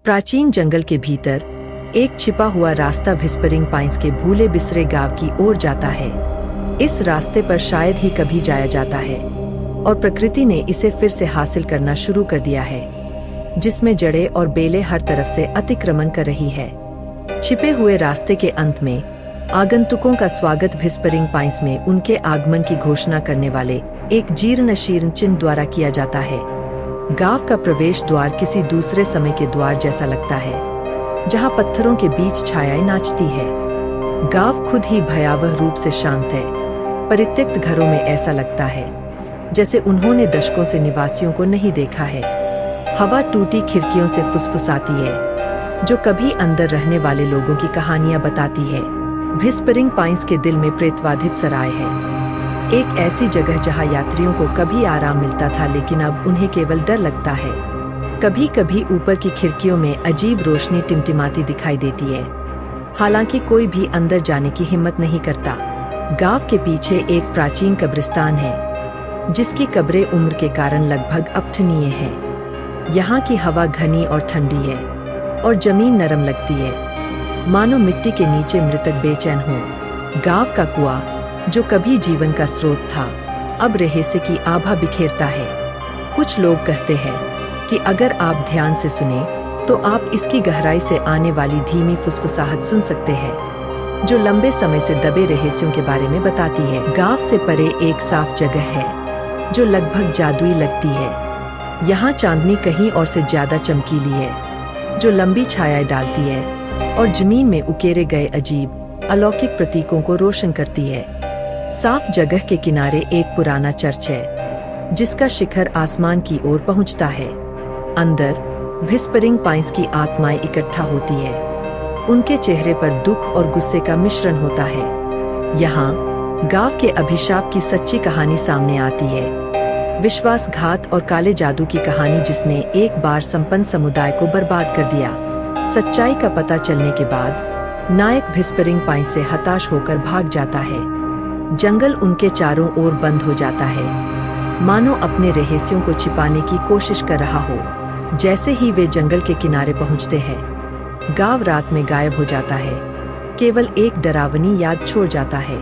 प्राचीन जंगल के भीतर एक छिपा हुआ रास्ता व्हिस्परिंग पाइन्स के भूले बिसरे गांव की ओर जाता है। इस रास्ते पर शायद ही कभी जाया जाता है और प्रकृति ने इसे फिर से हासिल करना शुरू कर दिया है, जिसमें जड़ें और बेलें हर तरफ से अतिक्रमण कर रही है। छिपे हुए रास्ते के अंत में आगंतुकों का स्वागत व्हिस्परिंग पाइन्स में उनके आगमन की घोषणा करने वाले एक जीर्ण शीर्ण चिन्ह द्वारा किया जाता है। गांव का प्रवेश द्वार किसी दूसरे समय के द्वार जैसा लगता है, जहां पत्थरों के बीच छायाएं नाचती है। गांव खुद ही भयावह रूप से शांत है। परित्यक्त घरों में ऐसा लगता है जैसे उन्होंने दशकों से निवासियों को नहीं देखा है। हवा टूटी खिड़कियों से फुसफुसाती है, जो कभी अंदर रहने वाले लोगों की कहानियां बताती है। व्हिस्परिंग पाइन्स के दिल में प्रेतवाधित सराय है, एक ऐसी जगह जहां यात्रियों को कभी आराम मिलता था, लेकिन अब उन्हें केवल डर लगता है। कभी कभी ऊपर की खिड़कियों में अजीब रोशनी टिमटिमाती दिखाई देती है, हालांकि कोई भी अंदर जाने की हिम्मत नहीं करता। गांव के पीछे एक प्राचीन कब्रिस्तान है, जिसकी कब्रें उम्र के कारण लगभग अपठनीय हैं। यहाँ की हवा घनी और ठंडी है और जमीन नरम लगती है, मानो मिट्टी के नीचे मृतक बेचैन हो। गांव का कुआं, जो कभी जीवन का स्रोत था, अब रहस्य की आभा बिखेरता है। कुछ लोग कहते हैं कि अगर आप ध्यान से सुने तो आप इसकी गहराई से आने वाली धीमी फुसफुसाहट सुन सकते हैं, जो लंबे समय से दबे रहस्यों के बारे में बताती है। गांव से परे एक साफ जगह है, जो लगभग जादुई लगती है। यहाँ चांदनी कहीं और से ज्यादा चमकीली है, जो लंबी छायाएं डालती है और जमीन में उकेरे गए अजीब अलौकिक प्रतीकों को रोशन करती है। साफ जगह के किनारे एक पुराना चर्च है, जिसका शिखर आसमान की ओर पहुंचता है। अंदर व्हिस्परिंग पाइन्स की आत्माएं इकट्ठा होती है। उनके चेहरे पर दुख और गुस्से का मिश्रण होता है। यहाँ गांव के अभिशाप की सच्ची कहानी सामने आती है, विश्वासघात और काले जादू की कहानी, जिसने एक बार संपन्न समुदाय को बर्बाद कर दिया। सच्चाई का पता चलने के बाद नायक व्हिस्परिंग पाइन्स से हताश होकर भाग जाता है। जंगल उनके चारों ओर बंद हो जाता है, मानो अपने रहस्यों को छिपाने की कोशिश कर रहा हो। जैसे ही वे जंगल के किनारे पहुंचते हैं, गांव रात में गायब हो जाता है, केवल एक डरावनी याद छोड़ जाता है।